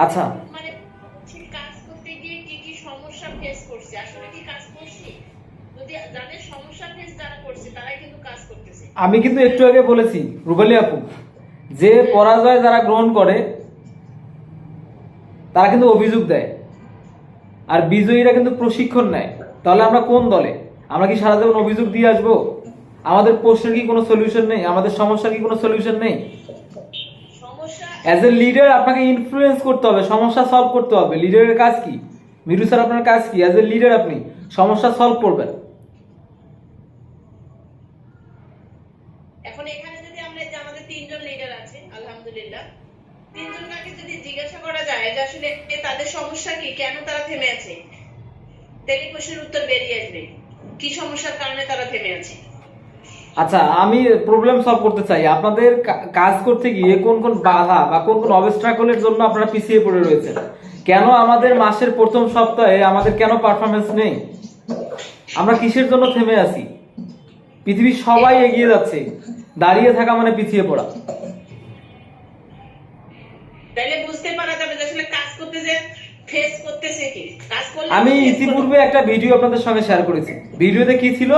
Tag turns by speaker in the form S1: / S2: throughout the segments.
S1: আচ্ছা,
S2: মানে কাজ করতে গিয়ে কি কি সমস্যা ফেস করছে, আসলে কি কাজ করছি? যদি যাদের সমস্যা ফেস যারা করছে তারাই কিন্তু কাজ করতেছে।
S1: আমি কিন্তু একটু আগে বলেছি রুবালি আপু, যে পরাজয় যারা গ্রহণ করে তারা কিন্তু অভিযোগ দেয়, আর বিজয়ীরা কিন্তু প্রশিক্ষণ নেয়। তাহলে আমরা কোন দলে? আমরা কি সারা জীবন অভিযোগ দিয়ে আসবো? আমাদের প্রশ্নের কি কোনো সলিউশন নেই? আমাদের সমস্যার কি কোনো সলিউশন নেই?
S2: সমস্যা
S1: অ্যাজ এ লিডার আপনাকে ইনফ্লুয়েন্স করতে হবে, সমস্যা সলভ করতে হবে। লিডারের কাজ কি? মিরু স্যার, আপনার কাজ কি? অ্যাজ এ লিডার আপনি সমস্যা সলভ করবেন।
S2: এখন এখানে যদি আমরা যে আমাদের তিনজন লিডার আছে আলহামদুলিল্লাহ, তিনজনকে যদি জিজ্ঞাসা করা যায় যে আসলে তাদের সমস্যা কি, কেন তারা থেমে আছে, তাহলে প্রশ্নের উত্তর বেরিয়ে আসবে কি সমস্যার কারণে তারা থেমে আছে।
S1: আচ্ছা, আমি প্রবলেম সলভ করতে চাই। আপনাদের কাজ করতে গিয়ে কোন কোন বাধা বা কোন কোন অবস্ট্রাকলের জন্য আপনারা পিছিয়ে পড়ে রয়েছেন? কেন আমাদের মাসের প্রথম সপ্তাহে আমাদের কেন পারফরমেন্স নেই? আমরা কিসের জন্য থেমে আছি? পৃথিবীর সবাই এগিয়ে যাচ্ছে, দাঁড়িয়ে থাকা মানে পিছিয়ে পড়া।
S2: তাহলে বুঝতে পারা যাবে যে আসলে কাজ করতে যে ফেস করতেছে কি, কাজ করলে
S1: আমি
S2: face
S1: ইতিপূর্বে
S2: করতে-
S1: একটা ভিডিও আপনাদের সঙ্গে শেয়ার করেছি। ভিডিওতে কি ছিল,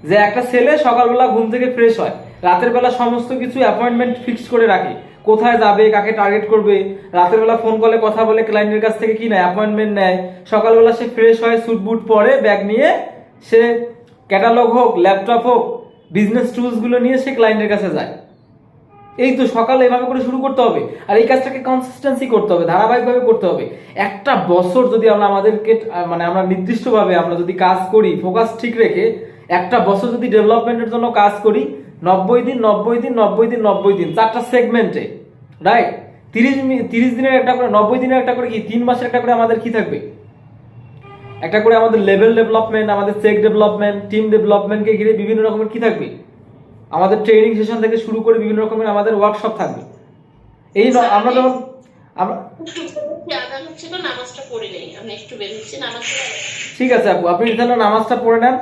S1: যে একটা ছেলে সকালবেলা ঘুম থেকে ফ্রেশ হয়, রাতের বেলা সমস্ত কিছু অ্যাপয়েন্টমেন্ট ফিক্সড করে রাখে, কোথায় যাবে, কাকে টার্গেট করবে, রাতের বেলা ফোন কলে কথা বলে ক্লায়েন্টের কাছ থেকে কি নেয়, অ্যাপয়েন্টমেন্ট নেয়। সকালবেলা সে ফ্রেশ হয়, স্যুট বুট পরে, ব্যাগ নিয়ে সে ক্যাটালগ হোক, ল্যাপটপ হোক, বিজনেস টুলস গুলো নিয়ে সে ক্লায়েন্টের কাছে যায়। এই তো সকালে এভাবে করে শুরু করতে হবে, আর এই কাজটাকে কনসিস্টেন্সি করতে হবে, ধারাবাহিকভাবে করতে হবে। একটা বছর যদি আমরা আমাদেরকে মানে আমরা নির্দিষ্টভাবে আমরা যদি কাজ করি, ফোকাস ঠিক রেখে একটা বছর যদি ডেভেলপমেন্টের জন্য কাজ করি, 90 দিন 90 দিন 90 দিন 90 দিন, চারটা সেগমেন্টে, রাইট? 30 দিনের একটা করে, 90 দিনের একটা করে, কি 3 মাসের একটা করে আমাদের কি থাকবে? একটা করে আমাদের লেভেল ডেভেলপমেন্ট, আমাদের চেক ডেভেলপমেন্ট, টিম ডেভেলপমেন্টকে ঘিরে বিভিন্ন রকমের কি থাকবে? আমাদের ট্রেনিং সেশন থেকে শুরু করে বিভিন্ন রকমের আমাদের ওয়ার্কশপ থাকবে। আমরা যখন আমরা
S2: আজান হচ্ছে তো, নামাজটা পড়ে নেই, আমি একটু বের হচ্ছি নামাজটা।
S1: ঠিক আছে আপু, আপনি তাহলে নামাজটা পড়ে নেন।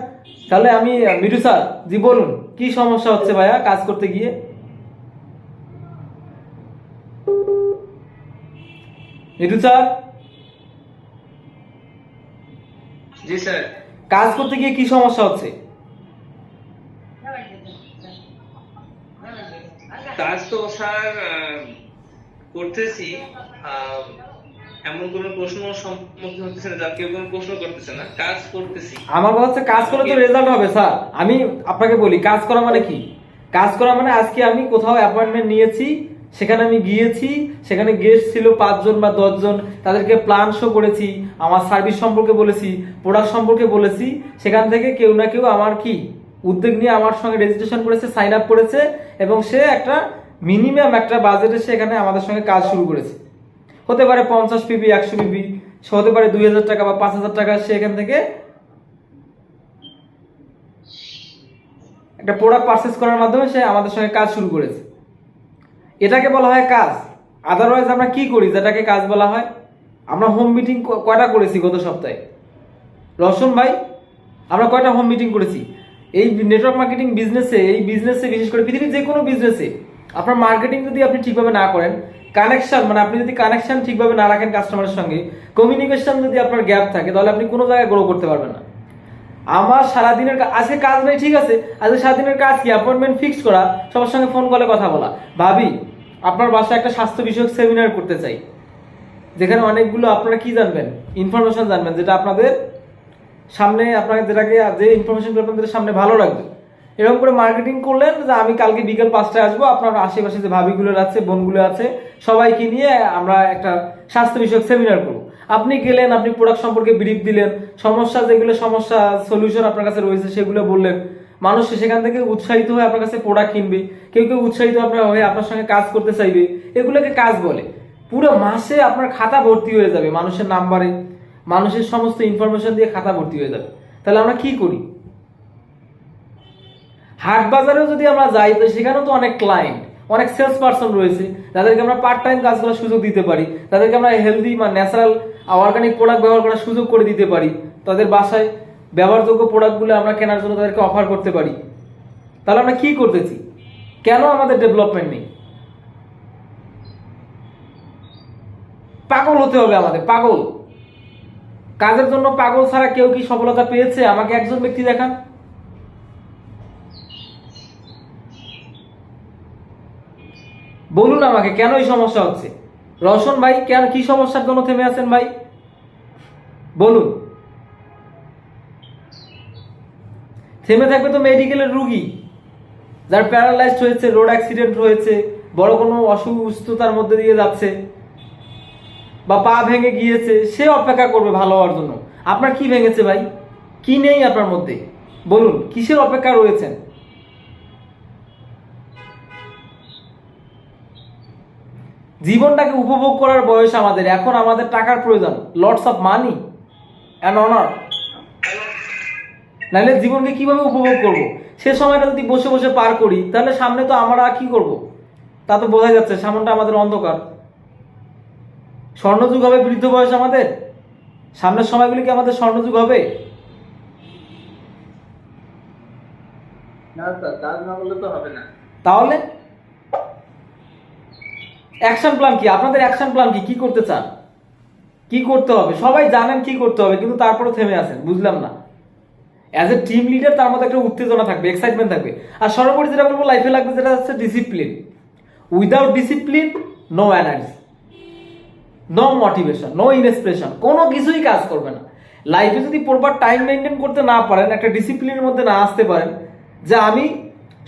S1: তাহলে আমি মিঠু স্যার, জি বলুন, কি সমস্যা হচ্ছে ভাইয়া কাজ করতে গিয়ে? মিঠু স্যার,
S3: জি স্যার।
S1: কাজ করতে গিয়ে কি সমস্যা হচ্ছে?
S3: কাজ তো স্যার করতেছি। আহ, এমন কোনো প্রশ্ন সম্মুখীন হতেছে না, যার কেউ কোনো প্রশ্ন করতেছে না, কাজ করতেছি।
S1: আমার কথা হচ্ছে কাজ করলে তো
S3: আমাকে
S1: রেজাল্ট হবে স্যার। আমি আপনাকে বলি, কাজ করা মানে কি? কাজ করা মানে আজকে আমি কোথাও অ্যাপয়েন্টমেন্ট নিয়েছি, সেখানে আমি গিয়েছি, সেখানে গেস্ট ছিল 5 জন বা 10 জন, তাদেরকে প্ল্যান শো করেছি, আমার সার্ভিস সম্পর্কে বলেছি, প্রোডাক্ট সম্পর্কে বলেছি। সেখান থেকে কেউ না কেউ আমার কি উদ্যোগ নিয়ে আমার সঙ্গে রেজিস্ট্রেশন করেছে, সাইন আপ করেছে, এবং সে একটা মিনিমাম একটা বাজেটে সেখানে আমাদের সঙ্গে কাজ শুরু করেছে। হতে পারে 50 পিপি, 100 পিপি, হতে পারে 2000 টাকা বা 5000 টাকা, সে এখান থেকে একটা প্রোডাক্ট পারচেস করার মাধ্যমে সে আমাদের সঙ্গে কাজ শুরু করেছে। এটাকে বলা হয় কাজ। আদারওয়াইজ আমরা কি করি যেটাকে কাজ বলা হয়? আমরা হোম মিটিং কয়টা করেছি গত সপ্তাহে? রওশন ভাই, আমরা কয়টা হোম মিটিং করেছি? এই নেটওয়ার্ক মার্কেটিং বিজনেসে, এই বিজনেসে বিশেষ করে পৃথিবীর যে কোনো বিজনেসে আপনার মার্কেটিং যদি আপনি ঠিকভাবে না করেন, কানেকশন মানে আপনি যদি কানেকশন ঠিকভাবে না রাখেন কাস্টমারের সঙ্গে, কমিউনিকেশন যদি আপনার গ্যাপ থাকে, তাহলে আপনি কোনো জায়গায় গ্রো করতে পারবেন না। আমার সারাদিনের আজকে কাজ নেই, ঠিক আছে, আজকে সারাদিনের কাজ কি? অ্যাপয়েন্টমেন্ট ফিক্স করা, সবার সঙ্গে ফোন কলে কথা বলা। ভাবি, আপনার বাসায় একটা স্বাস্থ্য বিষয়ক সেমিনার করতে চাই, যেখানে অনেকগুলো আপনারা কি জানবেন, ইনফরমেশন জানবেন, যেটা আপনাদের সামনে, আপনাকে যেটাকে যে ইনফরমেশন আপনাদের সামনে ভালো লাগবে। এরকম করে মার্কেটিং করলেন যে আমি কালকে বিকেল 5টায় আসবো, আপনার আশেপাশে যে ভাবিগুলো আছে, বোনগুলো আছে, সবাইকে নিয়ে আমরা একটা স্বাস্থ্য বিষয়ক সেমিনার করবো। আপনি গেলেন, আপনি প্রোডাক্ট সম্পর্কে ব্রিফ দিলেন, সমস্যা যেগুলো সমস্যা সলিউশন আপনার কাছে রয়েছে সেগুলো বললেন। মানুষ সেখান থেকে উৎসাহিত হয়ে আপনার কাছে প্রোডাক্ট কিনবে, কেউ কেউ উৎসাহিত আপনার হয়ে আপনার সঙ্গে কাজ করতে চাইবে। এগুলোকে কাজ বলে। পুরো মাসে আপনার খাতা ভর্তি হয়ে যাবে মানুষের নাম্বারে, মানুষের সমস্ত ইনফরমেশন দিয়ে খাতা ভর্তি হয়ে যাবে। তাহলে আমরা কি করি? হাট বাজারেও যদি আমরা যাই, তো সেখানেও তো অনেক ক্লায়েন্ট, অনেক সেলস পার্সন রয়েছে, যাদেরকে আমরা পার্ট টাইম কাজ করার সুযোগ দিতে পারি, তাদেরকে আমরা হেলদি বা ন্যাচারাল অর্গানিক প্রোডাক্ট ব্যবহার করার সুযোগ করে দিতে পারি, তাদের বাসায় ব্যবহারযোগ্য প্রোডাক্টগুলো আমরা কেনার জন্য তাদেরকে অফার করতে পারি। তাহলে আমরা কি করতেছি? কেন আমাদের ডেভেলপমেন্ট নেই? পাগল হতে হবে আমাদের, পাগল। কাজের জন্য পাগল ছাড়া কেউ কি সফলতা পেয়েছে? আমাকে একজন ব্যক্তি দেখান। বলুন আমাকে কেন এই সমস্যা হচ্ছে। রওশন ভাই কেন, কি সমস্যার জন্য থেমে আছেন ভাই বলুন। থেমে থাকবে তো মেডিকেলের রুগী, যার প্যারালাইজড হয়েছে, রোড অ্যাক্সিডেন্ট হয়েছে, বড় কোনো অসুস্থতার মধ্যে দিয়ে যাচ্ছে, বা পা ভেঙে গিয়েছে, সে অপেক্ষা করবে ভালো হওয়ার জন্য। আপনার কি ভেঙেছে ভাই? কি নেই আপনার মধ্যে বলুন, কিসের অপেক্ষা রয়েছেন? জীবনটাকে উপভোগ করার বয়স আমাদের, এখন আমাদের টাকার প্রয়োজন, lots of money and honour. নাহলে জীবনকে কিভাবে উপভোগ করব? সে সময়টা যদি বসে বসে পার করি, তাহলে সামনে তো আমরা কি করব? তা তো বোঝা যাচ্ছে, সামনটা আমাদের অন্ধকার। স্বর্ণযুগ হবে বৃদ্ধ বয়স আমাদের, সামনের সময়গুলি কি আমাদের স্বর্ণযুগ হবে?
S3: না স্যার, কাজ না করলে তো হবে না।
S1: তাহলে অ্যাকশন প্ল্যান কি? আপনাদের অ্যাকশন প্ল্যান কি? কি করতে চান? কি করতে হবে? সবাই জানেন কি করতে হবে, কিন্তু তারপরে থেমে আছেন, বুঝলাম না। অ্যাজ এ টিম লিডার তার মধ্যে একটা উত্তেজনা থাকবে, এক্সাইটমেন্ট থাকবে। আর সর্বোপরি যেটা বলবো, লাইফে লাগবে যেটা হচ্ছে discipline. Without discipline no energy, no motivation, no inspiration, কোনো কিছুই কাজ করবে না। লাইফে যদি প্রপার টাইম মেনটেন করতে না পারেন, একটা ডিসিপ্লিনের মধ্যে না আসতে পারেন, যে আমি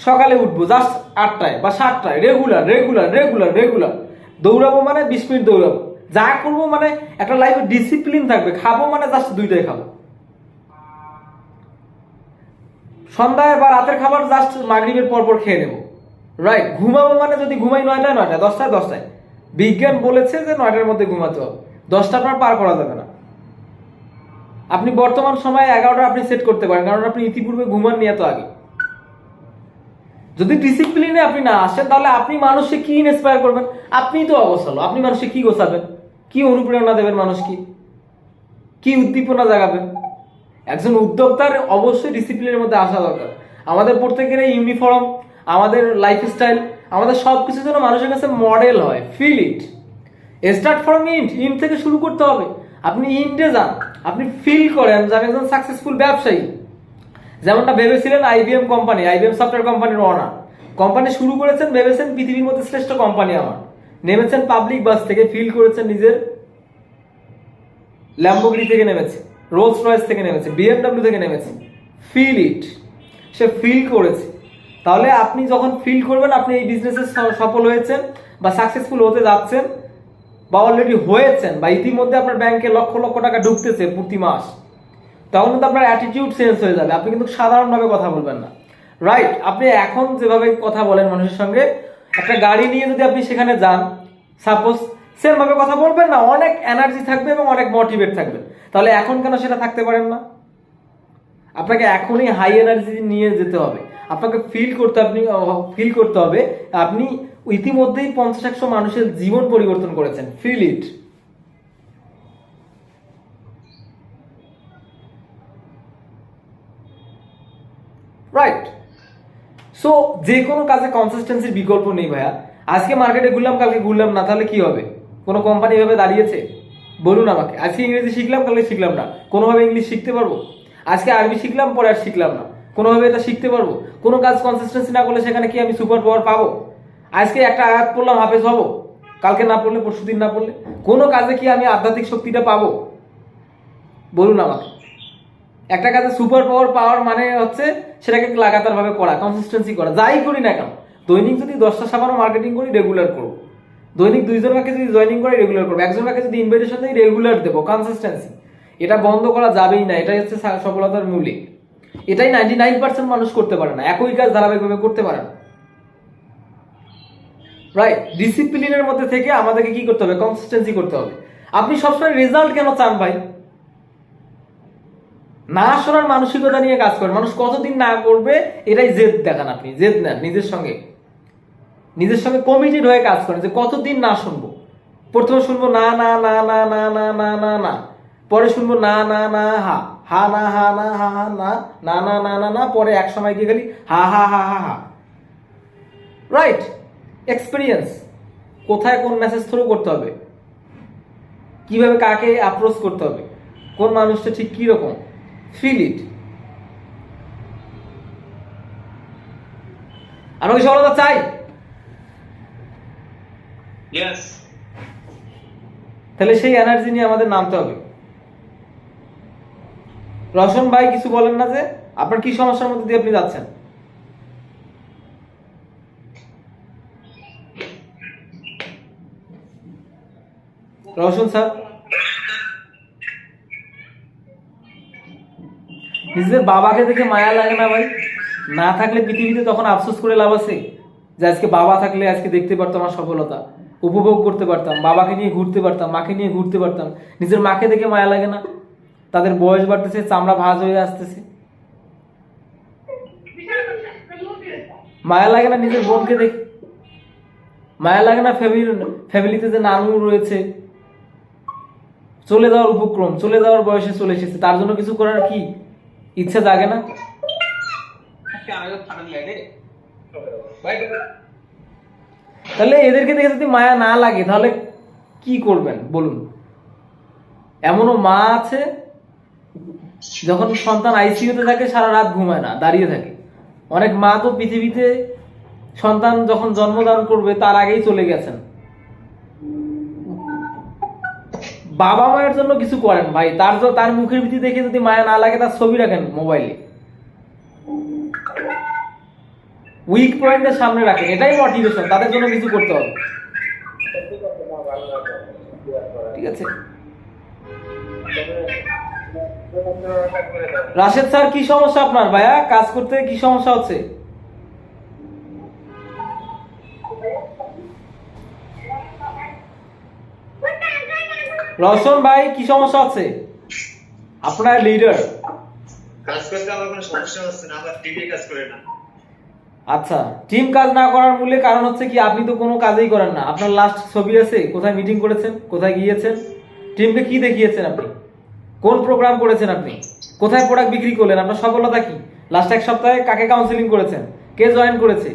S1: সকালে উঠবো জাস্ট 8টায় বা 7টায়, রেগুলার রেগুলার রেগুলার রেগুলার দৌড়াবো, মানে 20 মিনিট দৌড়াবো, যা করবো মানে একটা লাইফে ডিসিপ্লিন থাকবে। খাবো মানে জাস্ট 2টায় খাবো, সন্ধ্যায় বা রাতের খাবার জাস্ট মাগরিবের পর পর খেয়ে নেবো, রাইট। ঘুমাবো মানে যদি ঘুমাই 9টায়, 10টায় 10টায়, বিজ্ঞান বলেছে যে 9টার মধ্যে ঘুমাতে হবে, 10টা আপনার পার করা যাবে না। আপনি বর্তমান সময়ে 11টা আপনি সেট করতে পারেন, কারণ আপনি ইতিপূর্বে ঘুমান নিয়ে এত আগে। যদি ডিসিপ্লিনে আপনি না আসেন, তাহলে আপনি মানুষকে কি ইন্সপায়ার করবেন? আপনি তো অবসল, আপনি মানুষকে কি গোছাবেন? কি অনুপ্রেরণা দেবেন মানুষকে? কি উদ্দীপনা জাগাবেন? একজন উদ্যোক্তার অবশ্যই ডিসিপ্লিনের মধ্যে আসা দরকার। আমাদের প্রত্যেকের এই ইউনিফর্ম, আমাদের লাইফস্টাইল, আমাদের সব কিছু যেন মানুষের কাছে মডেল হয়। ফিল ইট, স্টার্ট ফ্রম ইন্ট থেকে শুরু করতে হবে। আপনি ইন্টে যান, আপনি ফিল করেন যে আমি একজন সাকসেসফুল ব্যবসায়ী। যেমনটা ভেবেছিলেন আইবিএম কোম্পানি, আইবিএম সফটওয়্যার কোম্পানির ওনার, কোম্পানি শুরু করেছেন, ভেবেছেন পৃথিবীর মধ্যে শ্রেষ্ঠ কোম্পানি আমার। নেমেছেন পাবলিক বাস থেকে, ফিল করেছেন নিজের ল্যাম্বোগিনি থেকে নেমেছে, রোলস রয়েস থেকে নেমেছে, বিএমডব্লিউ থেকে নেমেছে। ফিল ইট, সে ফিল করেছে। তাহলে আপনি যখন ফিল করবেন আপনি এই বিজনেসে সফল হয়েছেন বা সাকসেসফুল হতে যাচ্ছেন, বা অলরেডি হয়েছেন, বা ইতিমধ্যে আপনার ব্যাংকে লক্ষ লক্ষ টাকা ঢুকতেছে প্রতি মাস, তখন কিন্তু আপনার অ্যাটিটিউড চেঞ্জ হয়ে যাবে। আপনি কিন্তু সাধারণভাবে কথা বলবেন না, রাইট। আপনি এখন যেভাবে কথা বলেন মানুষের সঙ্গে, একটা গাড়ি নিয়ে যদি আপনি সেখানে যান, সাপোজ সেম ভাবে কথা বলবেন না, অনেক এনার্জি থাকবে এবং অনেক মোটিভেট থাকবে। তাহলে এখন কেন সেটা থাকতে পারেন না? আপনাকে এখনই হাই এনার্জি নিয়ে যেতে হবে। আপনাকে ফিল করতে হবে আপনি ইতিমধ্যেই 50-100 মানুষের জীবন পরিবর্তন করেছেন। Feel it. রাইট। সো যে কোনো কাজে কনসিস্টেন্সির বিকল্প নেই ভাইয়া। আজকে মার্কেটে ঘুরলাম, কালকে ঘুরলাম না, তাহলে কি হবে? কোনো কোম্পানি ভাবে দাঁড়িয়েছে? বলুন আমাকে। আজকে ইংরেজি শিখলাম, কালকে শিখলাম না, কোনোভাবে ইংলিশ শিখতে পারবো? আজকে আরবি শিখলাম, পরে আর শিখলাম না, কোনোভাবে এটা শিখতে পারবো? কোনো কাজ কনসিস্টেন্সি না করলে সেখানে কি আমি সুপার পাওয়ার পাবো? আজকে একটা আয়াত পড়লাম, হাফেজ হবো, কালকে না পড়লে, পরশুদিন না পড়লে? কোনো কাজে কি আমি আধ্যাত্মিক শক্তিটা পাবো? বলুন আমাকে। একটা কাজে সুপার পাওয়ার মানে হচ্ছে সেটাকে লাগাতার ভাবে করা, কনসিস্টেন্সি করা। যাই করি না কেন, দৈনিক যদি 10টা সাবানও মার্কেটিং করি, রেগুলার করবো। দৈনিক 2 জনকে যদি জয়েনিং করে, রেগুলার করবো। একজনকে যদি ইনভাইটেশন দিই, রেগুলার দেবো। কনসিস্টেন্সি, এটা বন্ধ করা যাবেই না। এটাই হচ্ছে সফলতার মূলে। এটাই 99% মানুষ করতে পারে না, একই কাজ ধারাবাহিকভাবে করতে পারে না, রাইট। ডিসিপ্লিনের মধ্যে থেকে আমাদেরকে কি করতে হবে? কনসিস্টেন্সি করতে হবে। আপনি সবসময় রেজাল্ট কেন চান ভাই? না শোনার মানসিকতা নিয়ে কাজ করেন। মানুষ কতদিন না করবে এটাই জেদ দেখান। আপনি জেদ নেন নিজের সঙ্গে কমিটেড হয়ে কাজ করেন যে কতদিন না শুনবো। প্রথমে শুনবো না না না না না না না না না, পরে শুনবো না না না হা হা না হা না হা হা না না না না না না, পরে এক সময় গিয়ে খালি হা হা হা হা হা, রাইট। এক্সপিরিয়েন্স, কোথায় কোন মেসেজ থ্রো করতে হবে, কিভাবে কাকে অ্যাপ্রোচ করতে হবে, কোন মানুষটা ঠিক কি রকম, ফিল ইট। আমরা কি সফলতা চাই?
S3: ইয়েস।
S1: তাহলে সেই এনার্জি নিয়ে আমাদের নামতে হবে। রওশন ভাই কিছু বলেন না যে আপনার কি সমস্যার মধ্যে দিয়ে আপনি যাচ্ছেন? রওশন স্যার, নিজের বাবাকে দেখে মায়া লাগে না ভাই? না থাকলে পৃথিবীতে তখন আফসোস করে লাভ আছে যে আজকে বাবা থাকলে আজকে দেখতে পারতাম আমার সফলতা, উপভোগ করতে পারতাম, বাবাকে নিয়ে ঘুরতে পারতাম, মাকে নিয়ে ঘুরতে পারতাম। নিজের মাকে দেখে মায়া লাগে না? তাদের বয়স বাড়তেছে, চামড়া ভাঁজ হয়ে আসতেছে, মায়া লাগে না? নিজের বোনকে দেখে মায়া লাগে না? ফ্যামিলিতে যে নানু রয়েছে, চলে যাওয়ার উপক্রম, চলে যাওয়ার বয়সে চলে এসেছে, তার জন্য কিছু করার কি ইচ্ছা জাগে না? তাহলে এদেরকে দেখে যদি মায়া না লাগে তাহলে কি করবেন বলুন? এমনও মা আছে যখন সন্তান আইসিইউতে থাকে সারা রাত ঘুমায় না, দাঁড়িয়ে থাকে। অনেক মা তো পৃথিবীতে সন্তান যখন জন্মদান করবে তার আগেই চলে গেছেন। বাবা মায়ের জন্য কিছু করেন ভাই, তার মুখের ভিত্তি দেখে যদি মায়া না লাগে তার ছবি রাখেন মোবাইলে, উইক পয়েন্টের সামনে রাখেন, এটাই মোটিভেশন। তাদের জন্য কিছু করতে হবে, ঠিক আছে? রাশেদ স্যার, কি সমস্যা আপনার ভাইয়া? কাজ করতে কি সমস্যা হচ্ছে? রওশন ভাই, কি সমস্যা হচ্ছে? আপনার লিডার
S4: কাজ করতে আমার কোনো সমস্যা হচ্ছে না, আমার টিমে কাজ করে না।
S1: আচ্ছা, টিম কাজ না করার মূলে কারণ হচ্ছে কি আপনি তো কোনো কাজই করেন না। আপনার লাস্ট ছবি আছে? কোথায় মিটিং করেছেন? কোথায় গিয়েছেন? টিমকে কি দেখিয়েছেন আপনি? কোন প্রোগ্রাম করেছেন আপনি? কোথায় প্রোডাক্ট বিক্রি করলেন? আপনার সফলতা কি? লাস্ট এক সপ্তাহে কাকে কাউন্সিলিং করেছেন? কে জয়েন করেছে?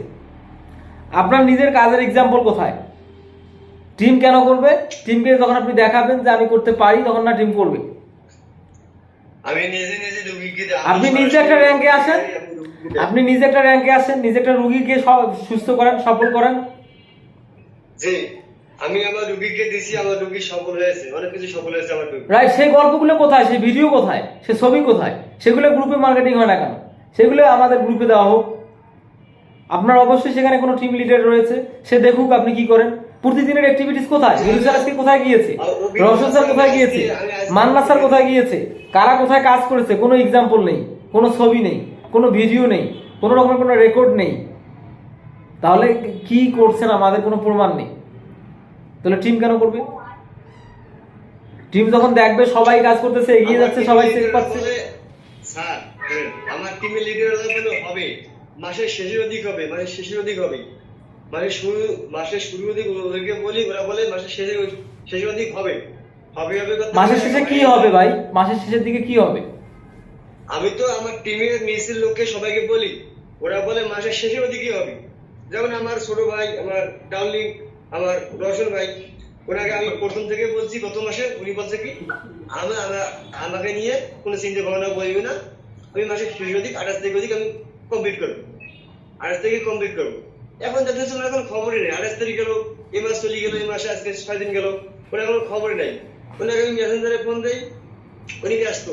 S1: আপনার নিজের কাজের এক্সাম্পল কোথায়? টিম কেন করবে? টিমকে যখন আপনি দেখাবেন যে আমি করতে পারি, তখন না টিম করবে।
S4: আমি নিজে নিজে রোগীকে
S1: আপনি নিজে একটা র্যাঙ্কে আসেন, আপনি নিজে একটা র্যাঙ্কে আসেন, নিজে একটা রুগীকে সুস্থ করেন, সফল করেন।
S4: জি, আমি আমার রোগীকে দিছি, আমার রোগী সফল হয়েছে, অনেক কিছু সফল হয়েছে আমার রোগী।
S1: রাইট, সেই গল্পগুলো কোথায়? সেই ভিডিও কোথায়? সে ছবি কোথায়? সেগুলো গ্রুপে মার্কেটিং হয় না কেন? সেগুলো আমাদের গ্রুপে দেওয়া হোক। আপনার অবশ্যই সেখানে কোনো টিম লিডার রয়েছে, সে দেখুক আপনি কি করেন। প্রতিদিনের অ্যাক্টিভিটিস কোথায়? বিলু স্যার আজকে কোথায় গিয়েছে? রওশন স্যার কোথায় গিয়েছে? মান্না স্যার কোথায় গিয়েছে? কারা কোথায় কাজ করেছে? কোনো এক্সাম্পল নেই, কোনো ছবি নেই, কোনো ভিডিও নেই, কোনো রকমের কোনো রেকর্ড নেই। তাহলে কি করছেন আমাদের কোনো প্রমাণ নেই। তাহলে টিম কেন করবে? টিম যখন দেখবে সবাই কাজ করতেছে, এগিয়ে যাচ্ছে, সবাই চেক পাচ্ছে।
S4: স্যার, আমার টিমে লিডার হবে, মাসের শেষের অধিক হবে, মাসের শেষের অধিক হবে, মাসের শুরু অধিক ওদেরকে বলি, ওরা বলে মাসের শেষের অধিক হবে, হবে হবে।
S1: মাসের শেষে কি হবে ভাই? মাসের শেষের দিকে কি হবে?
S4: আমি তো আমার টিমের নিচের লোককে সবাইকে বলি, ওরা বলে মাসের শেষের অধিকই হবে। যেমন আমার ছোট ভাই, আমার ডার্লিং, আমার রওশন ভাই, ওনাকে আমি প্রথম থেকে বলছি, গত মাসে উনি বলছে কি আমাকে নিয়ে কোনো চিন্তা ভাবনা বলবে না, আমি মাসের শেষ অধিক 28 তারিখ অধিক আমি কমপ্লিট করবো, 28 তারিখে কমপ্লিট করবো। এখন দেখতেছি ওনার কোনো খবরই নেই। 28 তারিখ গেল, এই মাস চলে গেল, এই মাসে আজকে 6 দিন গেল, ওনার কোনো খবরই নাই। ওনাকে আমি মেসেঞ্জারে ফোন দেই, উনি ব্যস্ত।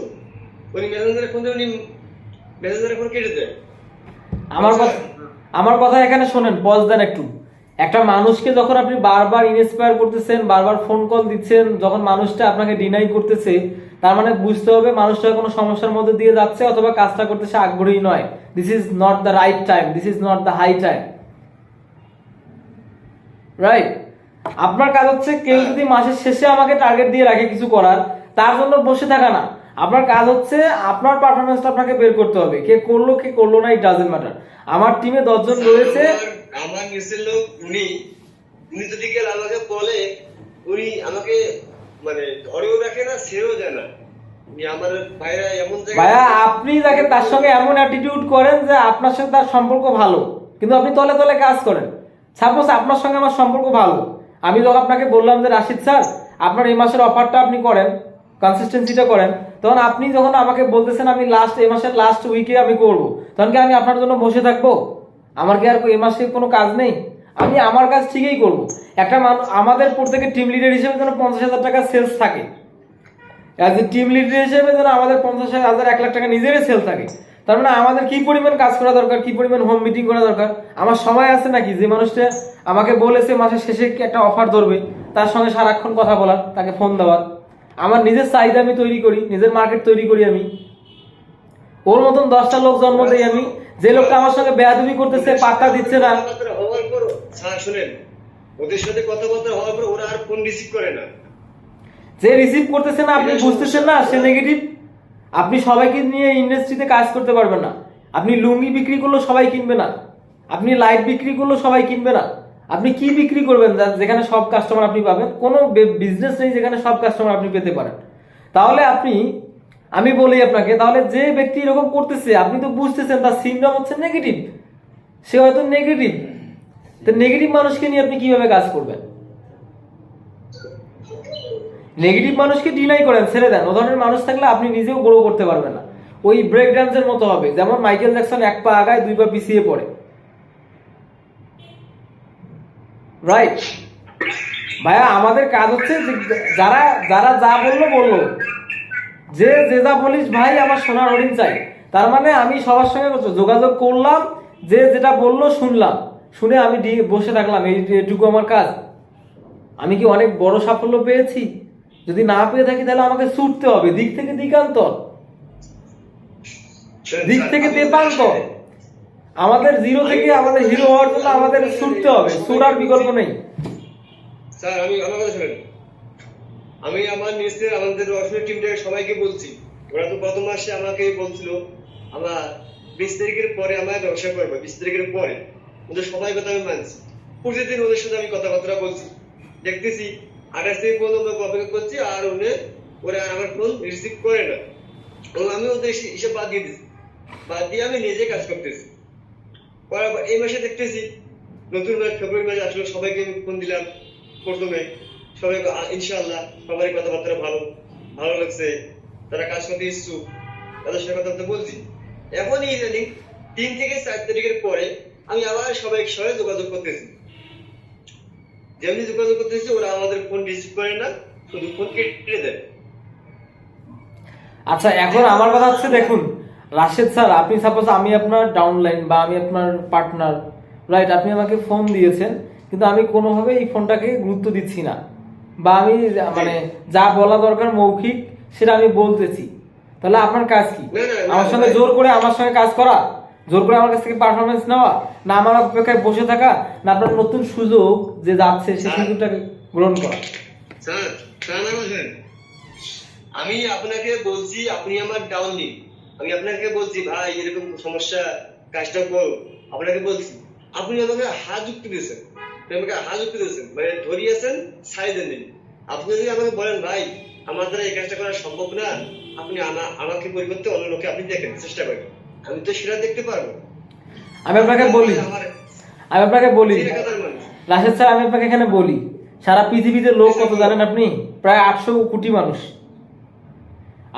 S4: উনি মেসেঞ্জারে ফোন দেয়, উনি মেসেঞ্জারে ফোন কেটে দেয়।
S1: আমার কথা এখানে শোনেন, পজ দেন একটু। একটা মানুষকে যখন আপনি বারবার ইন্সপায়ার করতেছেন, বারবার ফোন কল দিচ্ছেন, যখন মানুষটা আপনাকে ডিনাই করতেছে, তার মানে বুঝতে হবে মানুষটা কোনো সমস্যার মধ্যে দিয়ে যাচ্ছে, অথবা কাজটা করতে সে আগ্রহী নয়। This is not the right time, this is not the high time, right? আপনার কাজ হচ্ছে, কেউ যদি মাসের শেষে আমাকে টার্গেট দিয়ে রাখে কিছু করার, তার জন্য বসে থাকা না। আপনার কাজ হচ্ছে আপনার পারফরমেন্সটা আপনাকে বের করতে হবে। কে করলো কে করলো না, ইট ডাজন্ট ম্যাটার। আমার টিমে 10 জন রয়েছে।
S4: আমার নিচের লোক উনি যদি কেউ আমাকে বলে, উনি আমাকে মানে ধরেও রাখে না, ছেড়েও যায় না। আমার ভাইরা এমন
S1: ভাইয়া, আপনি যাকে তার সঙ্গে এমন অ্যাটিটিউড করেন যে আপনার সাথে তার সম্পর্ক ভালো, কিন্তু আপনি তলে তলে কাজ করেন। সাপোজ আপনার সঙ্গে আমার সম্পর্ক ভালো, আমি যখন আপনাকে বললাম যে রাশিদ স্যার আপনার এই মাসের অফারটা আপনি করেন, কনসিস্টেন্সিটা করেন, তখন আপনি যখন আমাকে বলতেছেন আমি এই মাসের লাস্ট উইকে আমি করব, তখন কি আমি আপনার জন্য বসে থাকবো? আমার কি আর এই মাসে কোনো কাজ নেই? আমি আমার কাজ ঠিকই করব। একটা আমাদের প্রত্যেকের টিম লিডার হিসেবে যেন 50,000 টাকা সেলস থাকে, অ্যাজ এ টিম লিডার হিসেবে যেন আমাদের 50,000 1 লাখ টাকা নিজেরই সেল থাকে। তার মানে আমাদের কি পরিমাণ কাজ করা দরকার, কি পরিমাণ হোম মিটিং করা দরকার। আমার সময় আছে নাকি যে মানুষটা আমাকে বলেছে মাসের শেষে কি একটা অফার ধরবে তার সঙ্গে সারাক্ষণ কথা বলার, তাকে ফোন দেওয়ার? আমার নিজের চাহিদা আমি তৈরি করি, নিজের মার্কেট তৈরি করি আমি। ওর মতন 10টা লোক জন্ম দেই আমি, যে লোকটা আমার সঙ্গে বেয়াদবি করতেছে, পাত্তা দিচ্ছে না।
S4: কথাবার্তা হওয়ার পর স্যার শুনেন, ওদের সাথে কথাবার্তা হওয়ার পর ওরা আর ফোন রিসিভ করে না।
S1: যে রিসিভ করতেছে না, আপনি বুঝতেছেন না সে নেগেটিভ। আপনি সবাইকে নিয়ে ইন্ডাস্ট্রিতে কাজ করতে পারবেন না। আপনি লুঙ্গি বিক্রি করলেও সবাই কিনবে না, আপনি লাইট বিক্রি করলেও সবাই কিনবে না। আপনি কি বিক্রি করবেন যেখানে সব কাস্টমার আপনি পাবেন? কোনো বিজনেস নেই যেখানে সব কাস্টমার আপনি পেতে পারেন। তাহলে আমি বলি আপনাকে, তাহলে যে ব্যক্তি এরকম করতেছে আপনি তো বুঝতেছেন তার সিমটম হচ্ছে নেগেটিভ, সে হয়তো নেগেটিভ। তো নেগেটিভ মানুষকে নিয়ে আপনি কিভাবে কাজ করবেন? নেগেটিভ মানুষকে ডিনাই করেন, ছেড়ে দেন। ও ধরনের মানুষ থাকলে আপনি নিজেও গ্রো করতে পারবেন না। ওই ব্রেক ডান্সের মতো হবে, যেমন মাইকেল জ্যাকসন 1 পা আগায় 2 পা পিছিয়ে পড়ে, রাইট? ভাইয়া আমাদের কাজ হচ্ছে যারা যারা যা বললো, যে যা বলিস ভাই আমার সোনার হরিণ চাই। তার মানে আমি সবার সঙ্গে যোগাযোগ করলাম, যে যেটা বললো শুনলাম, শুনে আমি বসে থাকলাম, এইটুকু আমার কাজ। আমি কি অনেক বড় সাফল্য পেয়েছি? যদি না পেয়ে থাকি তাহলে আমাকে ছুটতে হবে, দিক থেকে দিকান্তর, দিক থেকে তেপান্তর। আমাদের জিরো থেকে আমাদের হিরো হওয়ার জন্য আমাদের ছুটতে হবে, ছুটার বিকল্প নেই।
S4: স্যার আমার কথা শুনেন, আমি আমার নিজের আমাদের রসমের টিমটাকে সবাইকে বলছি। ওরা তো গত মাসে আমাকে বলছিল আমার 20 তারিখের পরে আমার ব্যবসা করবো, 20 তারিখের পরে। ওদের সবাই কথা আমি মানছি, প্রতিদিন ওদের সাথে আমি কথাবার্তা বলছি। দেখতেছি 28 তারিখ পর্যন্ত অপেক্ষা করছি, আর ওরা আমার ফোন রিসিভ করে না। আমি ওদের হিসেব বাদ দিয়ে দিচ্ছি, বাদ দিয়ে আমি নিজে কাজ করতেছি। করার পর এই মাসে দেখতেছি নতুন মাস ফেব্রুয়ারি মাসে আসলে সবাইকে আমি ফোন দিলাম। প্রথমে সবাই ইনশাআল্লাহ সবারই কথাবার্তা ভালো লাগছে, তারা কাজ করতে ইচ্ছুক, তাদের সাথে কথাবার্তা বলছি। এখনই ইদানিং 3 থেকে 4 তারিখের পরে আমি আবার সবাইকে সঙ্গে যোগাযোগ করতেছি। যেমনি যোগাযোগ করতেছি ওরা আমাদের ফোন রিসিভ করে না, শুধু ফোন কেটে দেয়।
S1: আচ্ছা, এখন আমার কথা হচ্ছে, দেখুন রাশেদ স্যার, আপনি সাপোজ আমি আপনার ডাউনলাইন বা আমি আপনার পার্টনার, রাইট? আপনি আমাকে ফোন দিয়েছেন, কিন্তু আমি কোনোভাবে এই ফোনটাকে গুরুত্ব দিচ্ছি না, বা আমি মানে যা বলা দরকার মৌখিক সেটা আমি বলতেছি। তাহলে আপনার কাজ কি? আমার সঙ্গে জোর করে আমার সঙ্গে কাজ করা, জোর করে আমার কাছ থেকে পারফরমেন্স নেওয়া, না আমার অপেক্ষায় বসে থাকা, না আপনার নতুন সুযোগ যে যাচ্ছে সেই সুযোগটাকে গ্রহণ করা?
S4: স্যার আমি আপনাকে বলছি, আপনি আমার ডাউন লিঙ্ক, আমি আপনাকে বলছি ভাই এরকম সমস্যা, কাজটা করো, আপনাকে বলছি। আপনি আমাকে হাত যুক্তি দিয়েছেন, মানে ধরিয়েছেন, সাইডে নেই। আপনি যদি আমাকে বলেন ভাই আমার দ্বারা এই কাজটা করা সম্ভব না, আপনি আমাকে পরিবর্তে অন্য লোকে আপনি দেখেন, চেষ্টা করেন, আমি তো সেটা দেখতে পারবো।
S1: আমি আপনাকে বলি রাশেদ স্যার, আমি আপনাকে এখানে বলি, সারা পৃথিবীতে লোক কত জানেন আপনি? প্রায় 800 কোটি মানুষ।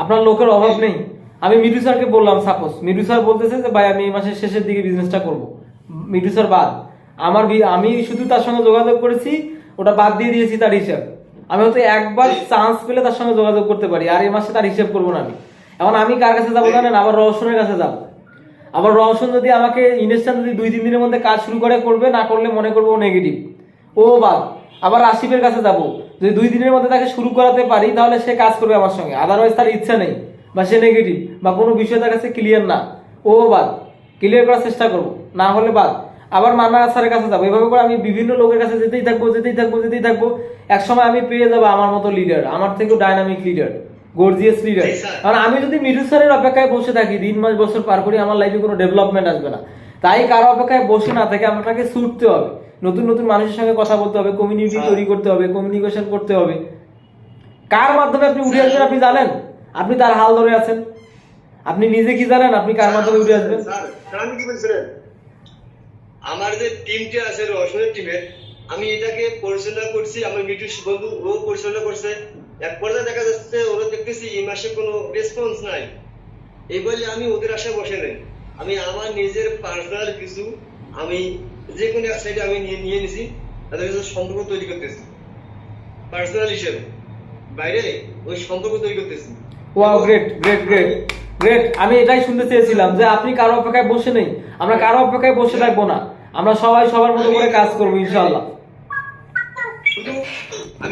S1: আপনার লোকের অভাব নেই। আমি মিঠু স্যারকে বললাম, সাপোজ মিঠু স্যার বলতেছে যে ভাই আমি এই মাসের শেষের দিকে বিজনেসটা করব, মিঠু স্যার বাদ, আমি শুধু তার সঙ্গে যোগাযোগ করেছি, ওটা বাদ দিয়ে দিয়েছি তার হিসাব। আমি হয়তো একবার চান্স পেলে তার সঙ্গে যোগাযোগ করতে পারি, আর এই মাসে তার হিসাব করবো না আমি। এখন আমি কার কাছে যাবো জানেন? আবার রওশনের কাছে যাবো। আবার রওশন যদি আমাকে ইনস্ট্যান্ট যদি 2-3 দিনের মধ্যে কাজ শুরু করবে, না করলে মনে করবো নেগেটিভ, ও বাদ। আবার রাশিফের কাছে যাবো, যদি 2 দিনের মধ্যে তাকে শুরু করাতে পারি তাহলে সে কাজ করবে আমার সঙ্গে, আদারওয়াইজ তার ইচ্ছা নেই বা সে নেগেটিভ বা কোনো বিষয় তার কাছে ক্লিয়ার না, ও বাদ। ক্লিয়ার করার চেষ্টা করবো, না হলে বাদ। আবার মান্না স্যারের কাছে যাবো, এভাবে করে আমি বিভিন্ন লোকের কাছে যেতেই থাকবো। এক সময় আমি পেয়ে যাবো আমার মতো লিডার, আমার থেকেও ডাইনামিক লিডার, গর্জিয়াস লিডার। কারণ আমি যদি মিঠু স্যারের অপেক্ষায় বসে থাকি, 3 মাস বছর পার করি, আমার লাইফে কোনো ডেভেলপমেন্ট আসবে না। তাই কারো অপেক্ষায় বসে না থেকে আপনাকে ছুটতে হবে, নতুন মানুষের সঙ্গে কথা বলতে হবে, কমিউনিটি তৈরি করতে হবে, কমিউনিকেশন করতে হবে। কার মাধ্যমে আপনি উঠে আসবেন আপনি জানেন? আপনি তার হাল ধরে আছেন, আপনি নিজে কি জানেন আপনি কার মাধ্যমে উঠে আসবেন?
S4: আমি কি বলছিলেন, আমার যে টিমটা আছে রসনের টিমের, আমি এটাকে পরিচালনা করছি, আমার মিঠু বন্ধু ও পরিচালনা করছে। এক পর্যায়ে দেখা যাচ্ছে ওরা দেখতেছি এই মাসে কোনো রেসপন্স নাই, এই বলে আমি ওদের আশা বসে নেই। আমি আমার নিজের পার্সোনাল কিছু আমি যে কোনো এক সাইডে আমি নিয়ে নিছি, তাদের সাথে সম্পর্ক তৈরি করতেছি পার্সোনাল হিসেবে, বাইরে ওই সম্পর্ক তৈরি করতেছি।
S1: Wow, great great great great. আমি এটাই শুনতে চেয়েছিলাম যে আপনি কারো অপেক্ষায় বসে নেই, আমরা কারো অপেক্ষায় বসে থাকবো না, আমরা সবাই সবার মতো করে কাজ করবো ইনশাআল্লাহ।
S4: শুধু